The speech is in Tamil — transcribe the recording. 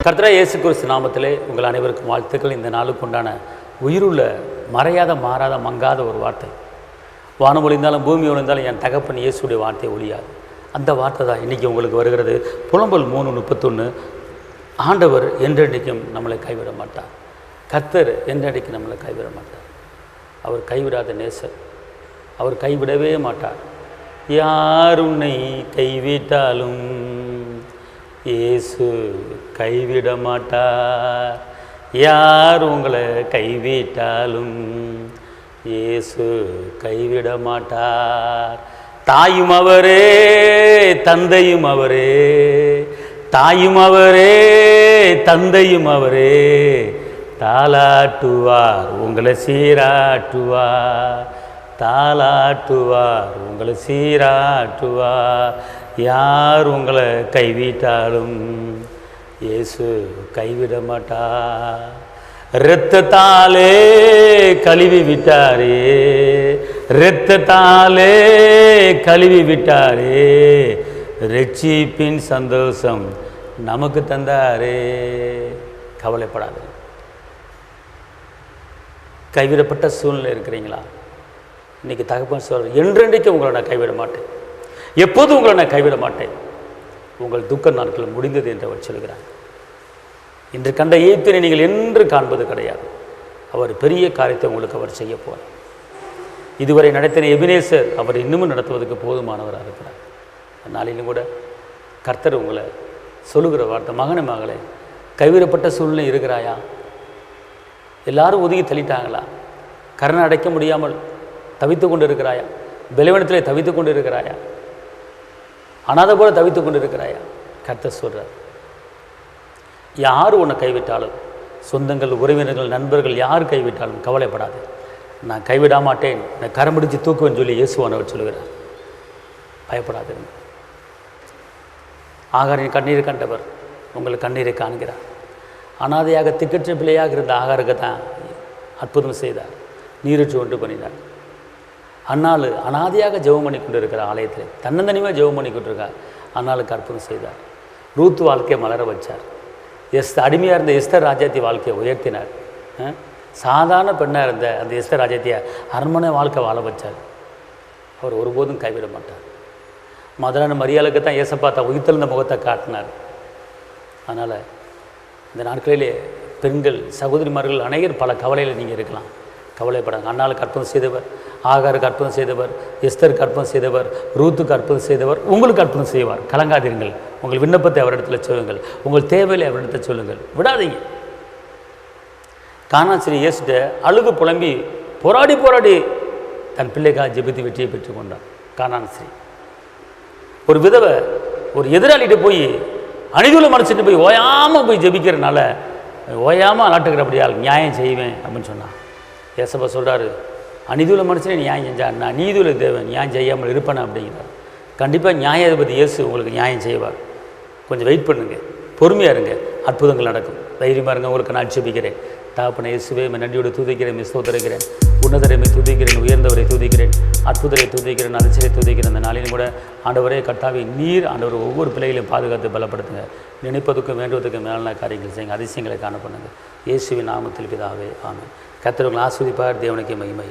கர்த்தராகிய இயேசு கிறிஸ்து நாமத்திலே உங்கள் அனைவருக்கும் வாழ்த்துக்கள். இந்த நாளுக்கு உண்டான உயிருள்ள மறையாத மாறாத மங்காத ஒரு வார்த்தை. வானம் ஒளிந்தாலும் பூமி ஒளிந்தாலும் என் தகப்பன் இயேசுடைய வார்த்தை ஒழியாது. அந்த வார்த்தை தான் இன்றைக்கி உங்களுக்கு வருகிறது. புலம்பல் 3:31. ஆண்டவர் என்றென்றைக்கும் நம்மளை கைவிட மாட்டார். கர்த்தர் என்றென்றைக்கும் நம்மளை கைவிட மாட்டார். அவர் கைவிடாத நேசர். அவர் கைவிடவே மாட்டார். யார் உன்னை கைவிட்டாலும் இயேசு கைவிட மாட்டார். யார் உங்களை கைவிட்டாலும் இயேசு கைவிட மாட்டார். தாயும் அவரே, தந்தையும் அவரே, தாயும் அவரே, தந்தையும் அவரே, தாலாட்டுவார் உங்களை சீராட்டுவார், தாலாட்டுவார் உங்களை சீராட்டுவார். யார் உங்களை கைவிட்டாலும் இயேசு கைவிட மாட்டார். இரத்தத்தாலே கழுவி விட்டாரே, இரத்தத்தாலே கழுவி விட்டாரே, ரட்சிப்பின் சந்தோஷம் நமக்கு தந்தாரே. கவலைப்படாது. கைவிடப்பட்ட சூழ்நிலை இருக்கிறீங்களா? இன்றைக்கி தகப்பன் சொல்ற, என்றென்றைக்கு உங்களை நான் கைவிட மாட்டேன், எப்போதும் உங்களை நான் கைவிட மாட்டேன். உங்கள் துக்க நாட்கள் முடிந்தது என்று அவர் சொல்கிறார். இன்று கண்ட ஏத்தினை நீங்கள் என்று காண்பது கிடையாது. அவர் பெரிய காரியத்தை உங்களுக்கு அவர் செய்ய போகிறார். இதுவரை நடத்தின எபினேசர் அவர் இன்னமும் நடத்துவதற்கு போதுமானவராக இருக்கிறார். நாளிலும் கூட கர்த்தர் உங்களை சொல்லுகிற வார்த்தை, மகனே மகளே, கைவிடப்பட்ட சூழ்நிலை இருக்கிறாயா? எல்லாரும் ஒதுக்கி தள்ளிட்டாங்களா? கரணை அடைக்க முடியாமல் தவித்து கொண்டு இருக்கிறாயா? பலவீனத்திலே தவித்து கொண்டு இருக்கிறாயா? அனாதை போல தவித்து கொண்டு இருக்கிறாயா? கர்த்தர் சொல்கிறார், யார் உன்னை கைவிட்டாலும், சொந்தங்கள், உறவினர்கள், நண்பர்கள் யார் கைவிட்டாலும் கவலைப்படாது, நான் கைவிட மாட்டேன், நான் கரம் பிடிச்சு தூக்குவேன்னு சொல்லி இயேசுவானவர் சொல்கிறார். பயப்படாது. ஆகாரின் கண்ணீர் கண்டவர் உங்கள் கண்ணீரை காண்கிறார். அனாதையாக திக்கற்ற பிள்ளையாக இருந்த ஆகாருக்கு தான் அற்புதம் செய்தார், நீரூற்று ஒன்று பண்ணினார். அன்னாள் அனாதையாக ஜெபம் பண்ணி கொண்டு இருக்கிற ஆலயத்தில் தன்னந்தனியாக ஜெபம் பண்ணி கொண்டிருக்கார். அன்னாளுக்கு அற்புதம் செய்தார். ரூத் வாழ்க்கையை மலர வச்சார். அடிமையாக இருந்த எஸ்தர் ராஜ்யத்தை வாழ்க்கையை உயர்த்தினார். சாதாரண பெண்ணாக இருந்த அந்த எஸ்தர் ராஜ்யத்தையை அரண்மனை வாழ்க்கை வாழ வச்சார். அவர் ஒருபோதும் கைவிட மாட்டார். மதுரான மரியாளுக்கு தான் ஏசப்பா தான் உயிர்த்தெழுந்த முகத்தை காட்டினார். அதனால் இந்த நாட்களிலே பெண்கள், சகோதரிமார்கள் அனைவரும் பல கவலையில் நீங்கள் இருக்கலாம். கவலைப்படாங்க. அன்னாளுக்கு அற்புதம் செய்தவர், ஆகாருக்கு அற்புதம் செய்தவர், எஸ்தருக்கு அற்புதம் செய்தவர், ரூத்துக்கு அற்புதம் செய்தவர், உங்களுக்கு அற்புதம் செய்வார். கலங்காதீர்கள். உங்கள் விண்ணப்பத்தை அவரிடத்தில் சொல்லுங்கள். உங்கள் தேவையை அவரிடத்தில் சொல்லுங்கள். விடாதீங்க. கானான்ஸ்ரீ இயேசுட்ட அழுகு புலம்பி போராடி போராடி தன் பிள்ளைக்காக ஜெபித்து வெற்றியை பெற்றுக் கொண்டார். கானான்ஸ்ரீ ஒரு விதவை ஒரு எதிராளிகிட்ட போய் அணிதுள்ள மனுஷன் போய் ஓயாமல் போய் ஜெபிக்கிறனால ஓயாமல் அலாட்டுக்கிறபடியால் நியாயம் செய்வேன் அப்படின்னு சொன்னான். ஏசப்பா சொல்கிறாரு, அநீதியுள்ள மனுஷனே நியாயம் செஞ்சார், நான் நீதியுள்ள தேவன், நியாயம் செய்யாமல் இருப்பேன் அப்படிங்கிறார். கண்டிப்பாக நியாயாதிபதி இயேசு உங்களுக்கு நியாயம் செய்வார். கொஞ்சம் வெயிட் பண்ணுங்கள், பொறுமையாக இருங்க, அற்புதங்கள் நடக்கும். தைரியமாக இருங்க. உங்களுக்கு நான் ஜெபிக்கிறேன். தகப்பனே இயேசுவே, நன்றியோடு துதிக்கிறேன், ஸ்தோத்திரிக்கிறேன். உன்னதரை துதிக்கிறேன், உயர்ந்தவரை துதிக்கிறேன், அற்புதரை துதிக்கிறேன், அதிசயத்தை துதிக்கிறேன். அந்த நாளிலும் கூட ஆண்டவரே கர்த்தாவே, நீர் ஆண்டவர் ஒவ்வொரு பிள்ளைகளையும் பாதுகாத்து பலப்படுத்துங்க. நினைப்பதுக்கும் வேண்டுவதற்கும் மேலான காரியங்கள் செய்யுங்க. அதிசயங்களை காண பண்ணுங்க. இயேசுவின் நாமத்தில் பிதாவே, ஆமென். கர்த்தர் உங்களை ஆசீர்வதிப்பார். தேவனுக்கே மகிமை.